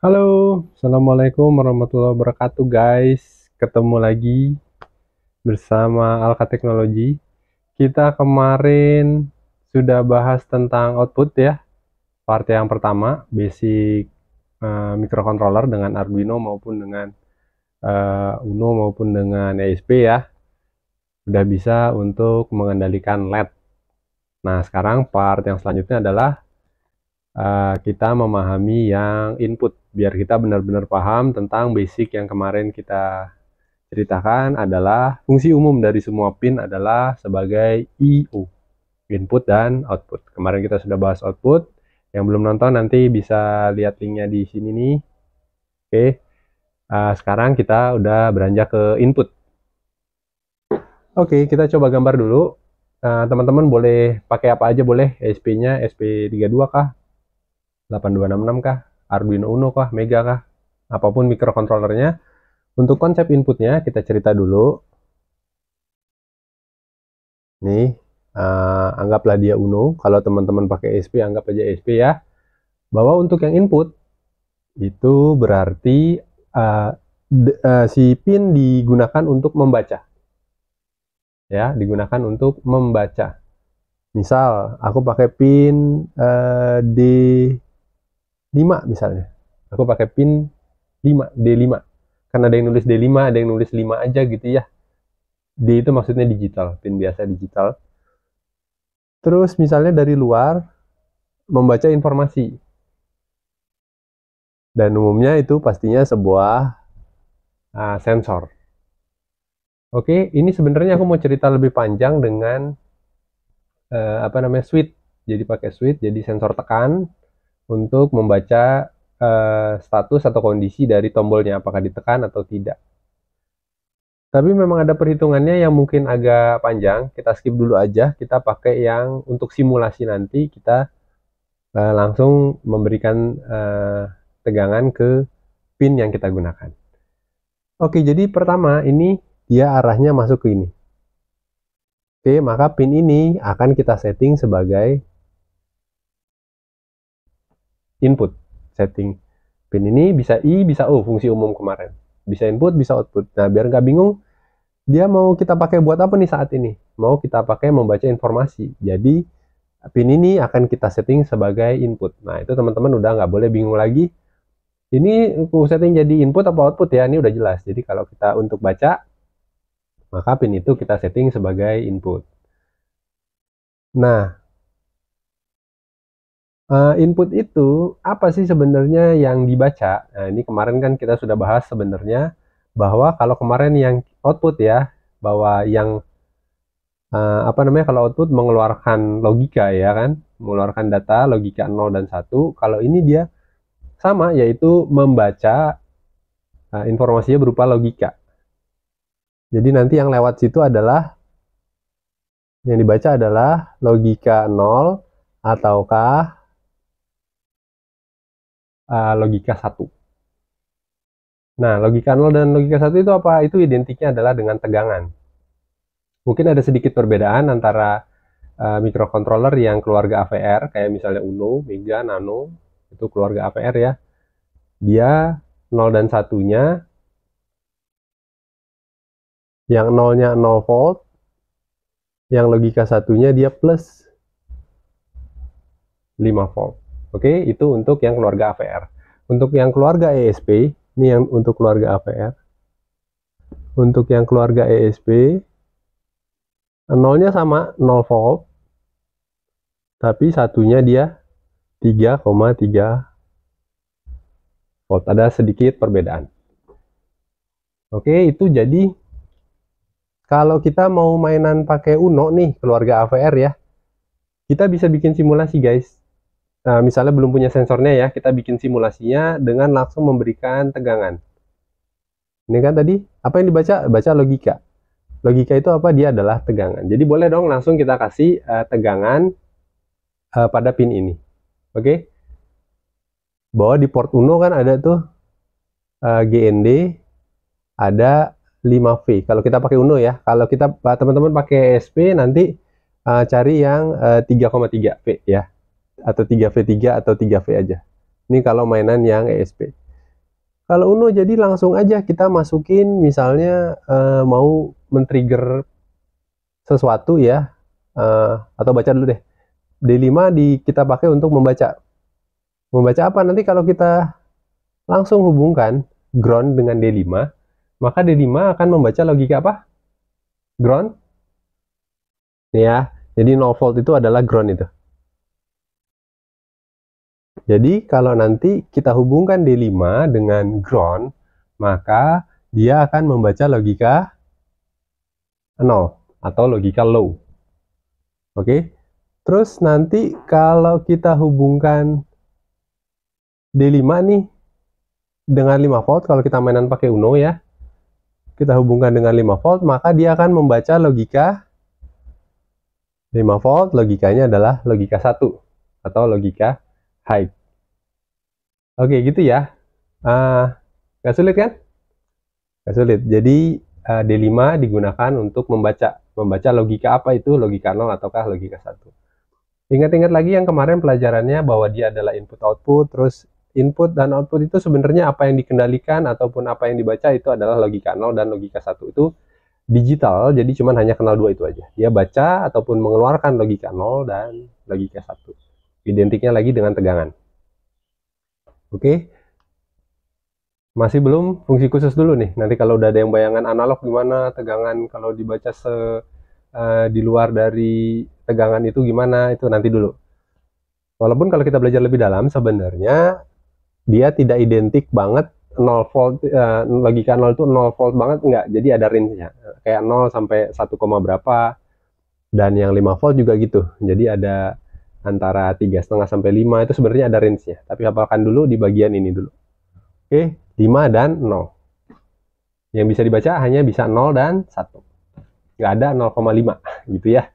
Halo, Assalamualaikum warahmatullahi wabarakatuh guys. Ketemu lagi bersama Alka Teknologi. Kita kemarin sudah bahas tentang output ya. Part yang pertama, basic microcontroller dengan Arduino maupun dengan Uno maupun dengan ESP ya. Sudah bisa untuk mengendalikan LED. Nah, sekarang part yang selanjutnya adalah kita memahami yang input biar kita benar-benar paham tentang basic yang kemarin kita ceritakan adalah fungsi umum dari semua pin adalah sebagai I/O, input dan output. Kemarin kita sudah bahas output. Yang belum nonton nanti bisa lihat linknya di sini nih. Oke, sekarang kita udah beranjak ke input. Oke, kita coba gambar dulu. Teman-teman boleh pakai apa aja boleh, ESP-nya ESP32 kah, 8266 kah, Arduino Uno kah, Mega kah, apapun microcontrollernya. Untuk konsep inputnya kita cerita dulu. Nih, anggaplah dia Uno. Kalau teman-teman pakai ESP, anggap aja ESP ya. Bahwa untuk yang input itu berarti si pin digunakan untuk membaca. Ya, digunakan untuk membaca. Misal, aku pakai pin D5 misalnya. Aku pakai pin 5, D5. Karena ada yang nulis D5, ada yang nulis 5 aja gitu ya. D itu maksudnya digital, pin biasa digital. Terus misalnya dari luar membaca informasi. Dan umumnya itu pastinya sebuah sensor. Oke, ini sebenarnya aku mau cerita lebih panjang dengan switch. Jadi pakai switch, jadi sensor tekan untuk membaca status atau kondisi dari tombolnya, apakah ditekan atau tidak. Tapi memang ada perhitungannya yang mungkin agak panjang, kita skip dulu aja, kita pakai yang untuk simulasi nanti, kita langsung memberikan tegangan ke pin yang kita gunakan. Oke, jadi pertama ini dia arahnya masuk ke ini. Oke, maka pin ini akan kita setting sebagai input. Setting pin ini bisa I, bisa O, fungsi umum kemarin. Bisa input, bisa output. Nah, biar nggak bingung, dia mau kita pakai buat apa nih saat ini? Mau kita pakai membaca informasi. Jadi, pin ini akan kita setting sebagai input. Nah, itu teman-teman udah nggak boleh bingung lagi. Ini aku setting jadi input apa output ya? Ini udah jelas. Jadi, kalau kita untuk baca, maka pin itu kita setting sebagai input. Nah, input itu apa sih sebenarnya yang dibaca? Nah, ini kemarin kan kita sudah bahas sebenarnya bahwa kalau kemarin yang output ya, bahwa yang kalau output mengeluarkan logika ya kan, mengeluarkan data logika 0 dan 1. Kalau ini dia sama, yaitu membaca informasinya berupa logika. Jadi nanti yang lewat situ adalah, yang dibaca adalah logika 0 ataukah logika 1. Nah, logika 0 dan logika 1 itu apa? Itu identiknya adalah dengan tegangan. Mungkin ada sedikit perbedaan antara microcontroller yang keluarga AVR, kayak misalnya Uno, Mega, Nano, itu keluarga AVR ya. Dia 0 dan 1-nya, yang 0-nya 0 volt, yang logika 1-nya dia plus 5 volt. Oke, itu untuk yang keluarga AVR. Untuk yang keluarga ESP, ini yang untuk keluarga AVR. Untuk yang keluarga ESP, 0-nya sama, 0 volt, tapi satunya dia 3,3 volt. Ada sedikit perbedaan. Oke, itu jadi kalau kita mau mainan pakai Uno nih, keluarga AVR ya, kita bisa bikin simulasi guys. Nah, misalnya belum punya sensornya ya, kita bikin simulasinya dengan langsung memberikan tegangan. Ini kan tadi, apa yang dibaca? Baca logika. Logika itu apa? Dia adalah tegangan. Jadi boleh dong langsung kita kasih tegangan pada pin ini. Oke? Bahwa di port Uno kan ada tuh GND, ada 5V. Kalau kita pakai Uno ya, kalau kita teman-teman pakai ESP nanti cari yang 3,3V ya, atau 3V3 atau 3V aja. Ini kalau mainan yang ESP. Kalau Uno jadi langsung aja kita masukin misalnya mau men-trigger sesuatu ya, atau baca dulu deh. D5 kita pakai untuk membaca. Membaca apa? Nanti kalau kita langsung hubungkan ground dengan D5, maka D5 akan membaca logika apa? Ground. Nih ya, jadi 0 volt itu adalah ground itu. Jadi kalau nanti kita hubungkan D5 dengan ground, maka dia akan membaca logika 0 atau logika low. Oke. Terus nanti kalau kita hubungkan D5 nih dengan 5 volt, kalau kita mainan pakai Uno ya, kita hubungkan dengan 5 volt, maka dia akan membaca logika 5 volt, logikanya adalah logika 1 atau logika high. Oke, gitu ya. Nggak sulit kan? Nggak sulit. Jadi D5 digunakan untuk membaca logika apa itu, logika 0 ataukah logika 1. Ingat-ingat lagi yang kemarin pelajarannya bahwa dia adalah input-output, terus input dan output itu sebenarnya apa yang dikendalikan ataupun apa yang dibaca itu adalah logika 0 dan logika 1 itu digital, jadi cuman hanya kenal dua itu aja. Dia baca ataupun mengeluarkan logika 0 dan logika 1. Identiknya lagi dengan tegangan. Oke. Masih belum fungsi khusus dulu nih. Nanti kalau udah ada yang bayangan analog gimana, tegangan kalau dibaca di luar dari tegangan itu gimana, itu nanti dulu. Walaupun kalau kita belajar lebih dalam, sebenarnya dia tidak identik banget 0 volt, logika 0 itu 0 volt banget, enggak. Jadi ada range-nya. Kayak 0 sampai 1, berapa, dan yang 5 volt juga gitu. Jadi ada antara 3,5 sampai 5, itu sebenarnya ada range-nya. Tapi hafalkan dulu di bagian ini dulu. Oke, 5 dan 0. Yang bisa dibaca hanya bisa 0 dan 1. Nggak ada 0,5 gitu ya.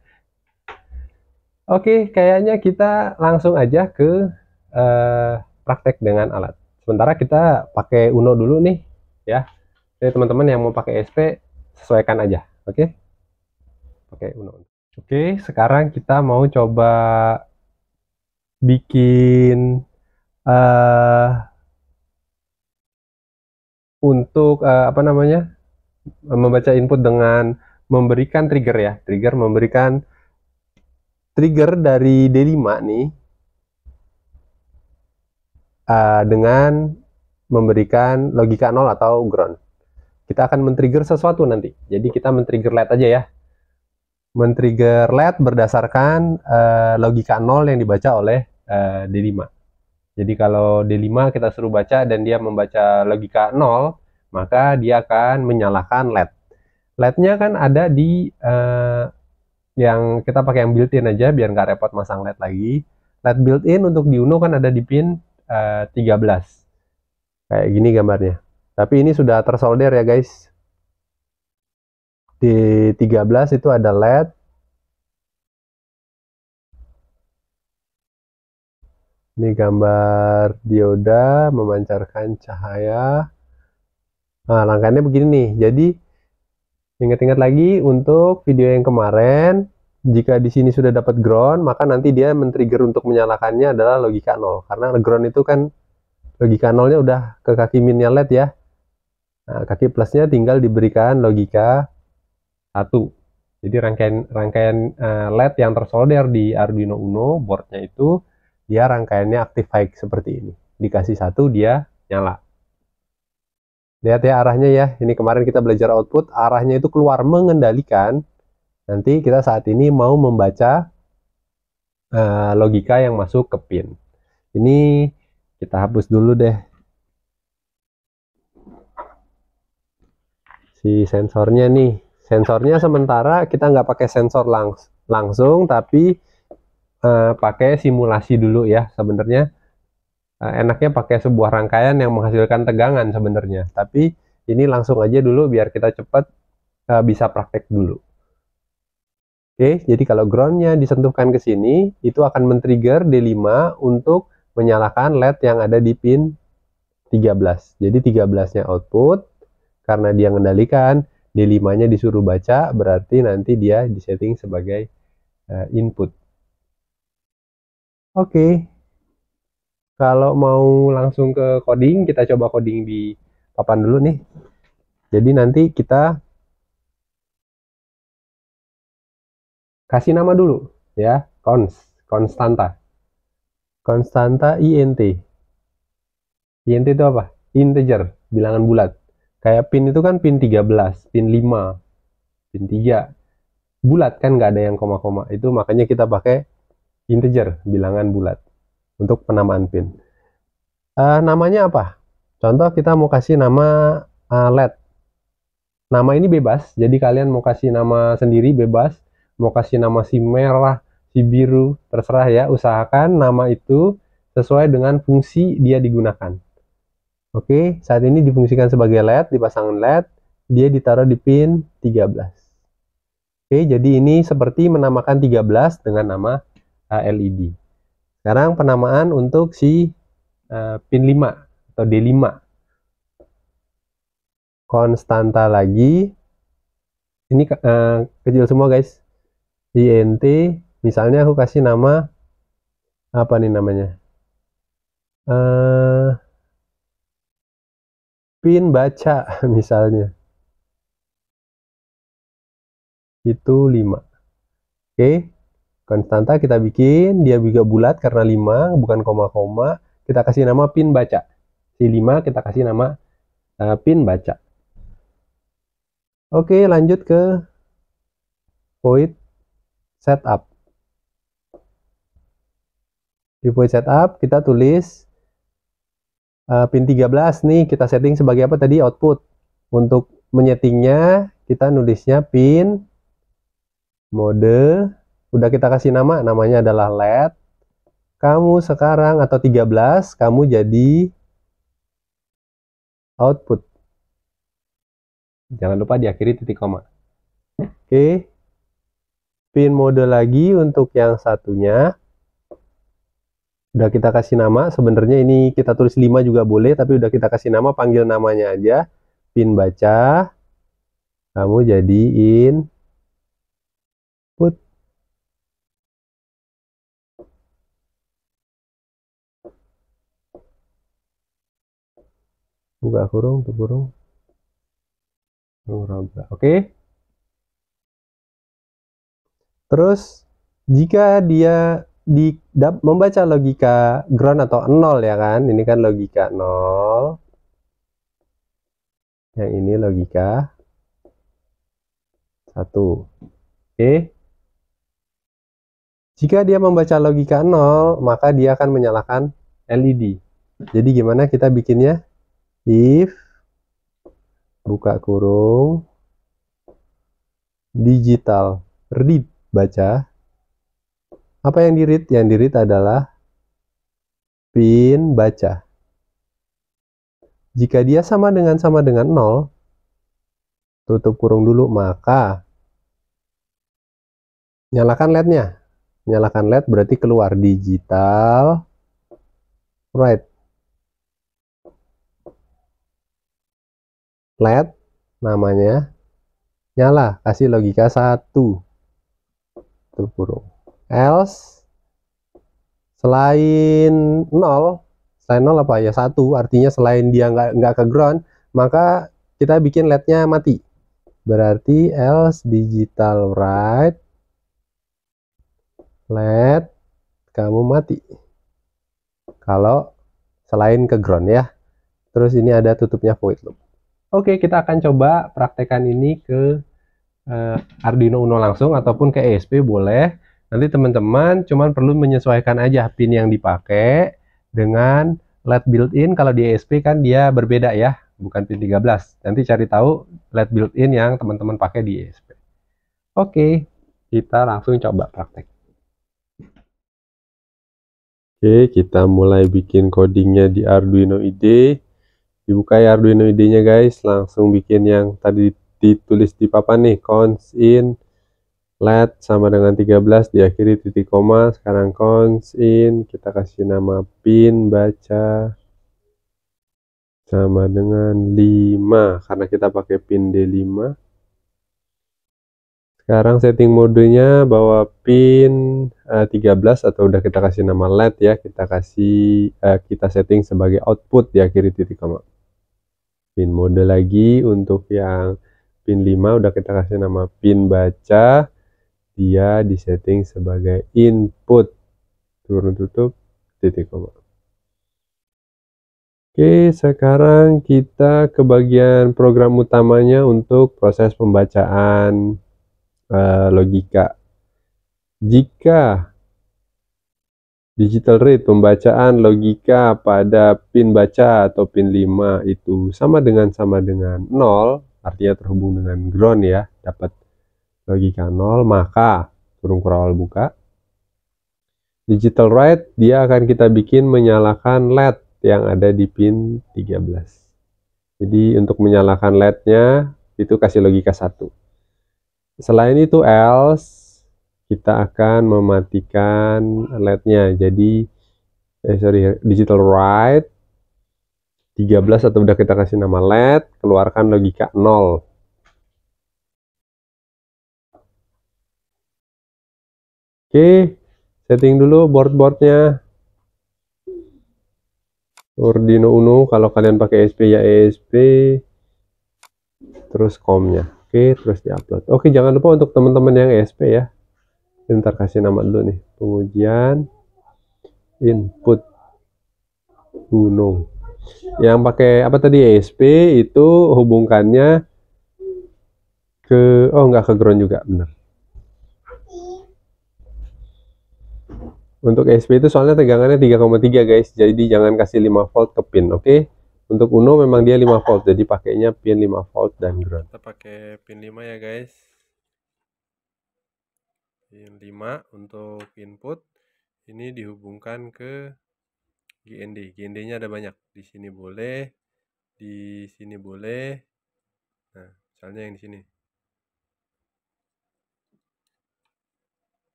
Oke, kayaknya kita langsung aja ke praktek dengan alat. Sementara kita pakai Uno dulu nih ya. Jadi teman-teman yang mau pakai SP sesuaikan aja, oke? Pakai Uno. Oke, sekarang kita mau coba bikin untuk apa namanya, membaca input dengan memberikan trigger ya, memberikan trigger dari D5 nih dengan memberikan logika 0 atau ground. Kita akan men-trigger sesuatu nanti. Jadi kita men-trigger LED aja ya. Men-trigger LED berdasarkan logika 0 yang dibaca oleh D5. Jadi kalau D5 kita suruh baca dan dia membaca logika 0, maka dia akan menyalakan LED. LED-nya kan ada di yang kita pakai yang built-in aja biar nggak repot masang LED lagi. LED built-in untuk di Uno kan ada di pin 13. Kayak gini gambarnya. Tapi ini sudah tersolder ya guys. Di 13 itu ada LED. Ini gambar dioda memancarkan cahaya. Nah, rangkaiannya begini nih. Jadi ingat-ingat lagi untuk video yang kemarin, jika di sini sudah dapat ground, maka nanti dia men-trigger untuk menyalakannya adalah logika 0. Karena ground itu kan logika 0-nya udah ke kaki minnya LED ya. Nah, kaki plusnya tinggal diberikan logika 1. Jadi rangkaian LED yang tersolder di Arduino Uno boardnya itu dia rangkaiannya active high seperti ini. Dikasih 1 dia nyala. Lihat ya arahnya ya. Ini kemarin kita belajar output, arahnya itu keluar mengendalikan. Nanti kita saat ini mau membaca logika yang masuk ke pin. Ini kita hapus dulu deh si sensornya nih. Sensornya sementara kita nggak pakai sensor langsung, tapi pakai simulasi dulu ya. Sebenarnya enaknya pakai sebuah rangkaian yang menghasilkan tegangan sebenarnya. Tapi ini langsung aja dulu biar kita cepat bisa praktek dulu. Oke, jadi kalau groundnya disentuhkan ke sini, itu akan men-trigger D5 untuk menyalakan LED yang ada di pin 13. Jadi 13-nya output, karena dia mengendalikan, D5-nya disuruh baca, berarti nanti dia disetting sebagai input. Oke, kalau mau langsung ke coding, kita coba coding di papan dulu nih. Jadi nanti kita kasih nama dulu ya, konstanta. Konstanta int. Int itu apa? Integer, bilangan bulat. Kayak pin itu kan pin 13, pin 5, pin 3. Bulat kan, nggak ada yang koma-koma. Itu makanya kita pakai integer, bilangan bulat untuk penamaan pin. Namanya apa? Contoh kita mau kasih nama LED. Nama ini bebas, jadi kalian mau kasih nama sendiri bebas, mau kasih nama si merah, si biru, terserah ya. Usahakan nama itu sesuai dengan fungsi dia digunakan. Oke, saat ini difungsikan sebagai LED, dipasang LED, dia ditaruh di pin 13. Oke, jadi ini seperti menamakan 13 dengan nama LED. Sekarang penamaan untuk si pin 5 atau D5. Konstanta lagi. Ini kecil semua guys. int, misalnya aku kasih nama apa nih namanya? Pin baca misalnya. Itu 5. Oke. Konstanta kita bikin, dia juga bulat karena 5, bukan koma-koma. Kita kasih nama pin baca. Si 5 kita kasih nama pin baca. Oke, lanjut ke void setup. Di void setup kita tulis pin 13 nih, kita setting sebagai apa tadi? Output. Untuk menyetingnya kita nulisnya pin mode. Udah kita kasih nama, namanya adalah LED. Kamu sekarang atau 13, kamu jadi output. Jangan lupa diakhiri titik koma. Oke. Pin mode lagi untuk yang satunya. Udah kita kasih nama, sebenarnya ini kita tulis 5 juga boleh, tapi udah kita kasih nama, panggil namanya aja. Pin baca. Kamu jadiin input. Buka kurung, tutup kurung. Oke. Terus jika dia membaca logika ground atau 0 ya kan, ini kan logika 0, yang ini logika 1. Oke. Jika dia membaca logika 0, maka dia akan menyalakan LED. Jadi gimana kita bikinnya? If buka kurung digital read baca. Apa yang di read? Yang di read adalah pin baca. Jika dia sama dengan 0, tutup kurung dulu, maka nyalakan LED-nya. Nyalakan LED berarti keluar digital write. LED namanya nyala, kasih logika 1. Tutup kurung. Else selain 0 apa ya, 1, artinya selain dia nggak ke ground, maka kita bikin LED-nya mati. Berarti else digital write LED kamu mati kalau selain ke ground ya. Terus ini ada tutupnya void loop. Oke, kita akan coba praktekkan ini ke Arduino Uno langsung ataupun ke ESP boleh. Nanti teman-teman cuman perlu menyesuaikan aja pin yang dipakai dengan LED built-in. Kalau di ESP kan dia berbeda ya, bukan pin 13. Nanti cari tahu LED built-in yang teman-teman pakai di ESP. Oke, kita langsung coba praktek. Oke, kita mulai bikin codingnya di Arduino IDE. Dibuka ya Arduino IDE-nya guys, langsung bikin yang tadi ditulis di papan nih, const in LED sama dengan 13 diakhiri titik koma. Sekarang const in, kita kasih nama pin baca sama dengan 5 karena kita pakai pin D5. Sekarang setting modenya bahwa pin 13 atau udah kita kasih nama LED ya, kita setting sebagai output diakhiri titik koma. pin mode lagi. Untuk yang pin 5 udah kita kasih nama pin baca, dia disetting sebagai input, turun tutup titik koma. Oke, sekarang kita ke bagian program utamanya untuk proses pembacaan logika. Jika digital read, pembacaan logika pada pin baca atau pin 5 itu sama dengan 0, artinya terhubung dengan ground ya, dapat logika 0, maka kurung kurawal buka. Digital write, dia akan kita bikin menyalakan LED yang ada di pin 13. Jadi untuk menyalakan LED-nya itu kasih logika 1. Selain itu else, kita akan mematikan LED-nya. Jadi digital write 13 atau udah kita kasih nama LED, keluarkan logika 0. Oke, setting dulu board-boardnya. Arduino Uno, kalau kalian pakai ESP ya ESP, terus COM-nya. Oke, terus diupload. Oke, jangan lupa untuk teman-teman yang ESP ya. Bentar, kasih nama dulu nih, pengujian input Uno. Yang pakai apa tadi, ESP itu hubungkannya ke, oh enggak, ke ground juga, bener. Untuk ESP itu soalnya tegangannya 3,3 guys, jadi jangan kasih 5 volt ke pin, oke? Untuk Uno memang dia 5 volt, jadi pakainya pin 5 volt dan ground. Kita pakai pin 5 ya guys. Pin 5 untuk input, ini dihubungkan ke GND. GND-nya ada banyak. Di sini boleh, di sini boleh. Nah, misalnya yang di sini.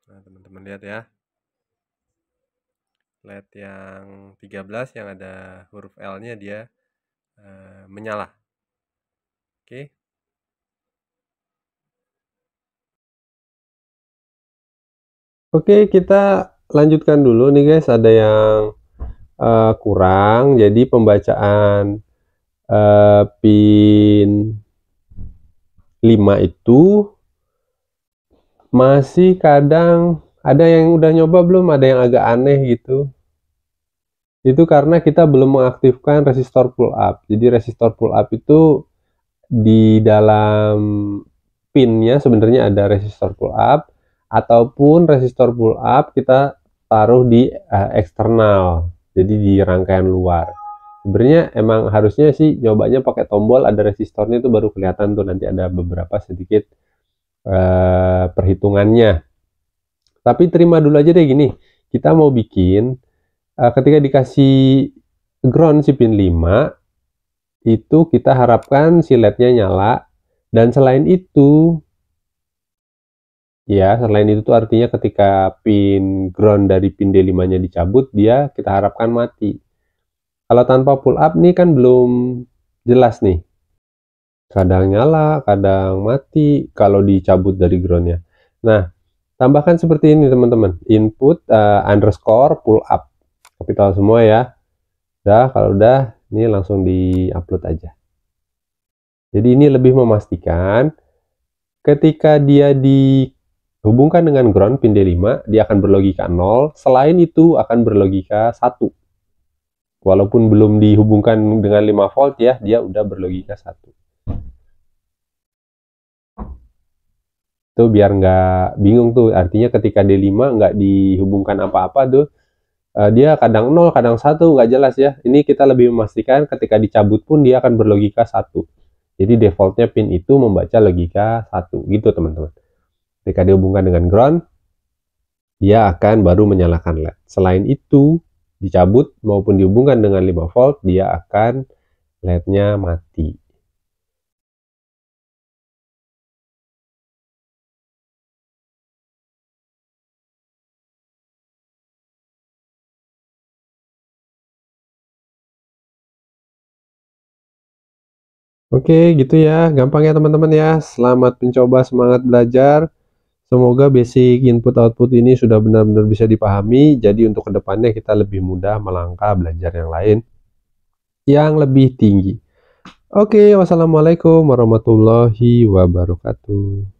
Nah, teman-teman lihat ya. LED yang 13 yang ada huruf L-nya dia menyala. Oke. Oke, kita lanjutkan dulu nih guys. Ada yang kurang, jadi pembacaan pin 5 itu masih kadang ada yang udah nyoba belum, ada yang agak aneh gitu. Itu karena kita belum mengaktifkan resistor pull up. Jadi resistor pull up itu di dalam pinnya sebenarnya ada resistor pull up, ataupun resistor pull up kita taruh di eksternal, jadi di rangkaian luar. Sebenarnya emang harusnya sih nyobanya pakai tombol ada resistornya, itu baru kelihatan tuh, nanti ada beberapa sedikit perhitungannya. Tapi terima dulu aja deh gini, kita mau bikin ketika dikasih ground si pin 5 itu kita harapkan si LED-nya nyala, dan selain itu ya, selain itu tuh artinya ketika pin ground dari pin D5-nya dicabut, dia kita harapkan mati. Kalau tanpa pull up nih kan belum jelas nih. Kadang nyala, kadang mati kalau dicabut dari groundnya. Nah, tambahkan seperti ini teman-teman. Input underscore pull up. Kapital semua ya. Udah, kalau udah, ini langsung di-upload aja. Jadi ini lebih memastikan ketika dia dihubungkan dengan ground pin D5, dia akan berlogika 0. Selain itu akan berlogika 1. Walaupun belum dihubungkan dengan 5 volt ya, dia udah berlogika 1. Tuh biar nggak bingung tuh, artinya ketika D5 nggak dihubungkan apa-apa tuh, dia kadang 0, kadang 1, nggak jelas ya. Ini kita lebih memastikan ketika dicabut pun dia akan berlogika 1. Jadi defaultnya pin itu membaca logika 1 gitu teman-teman. Ketika dihubungkan dengan ground, dia akan baru menyalakan LED. Selain itu, dicabut maupun dihubungkan dengan 5 volt, dia akan LED-nya mati. Oke, gitu ya. Gampang ya teman-teman ya. Selamat mencoba, semangat belajar. Semoga basic input-output ini sudah benar-benar bisa dipahami. Jadi untuk kedepannya kita lebih mudah melangkah belajar yang lain yang lebih tinggi. Oke, wassalamualaikum warahmatullahi wabarakatuh.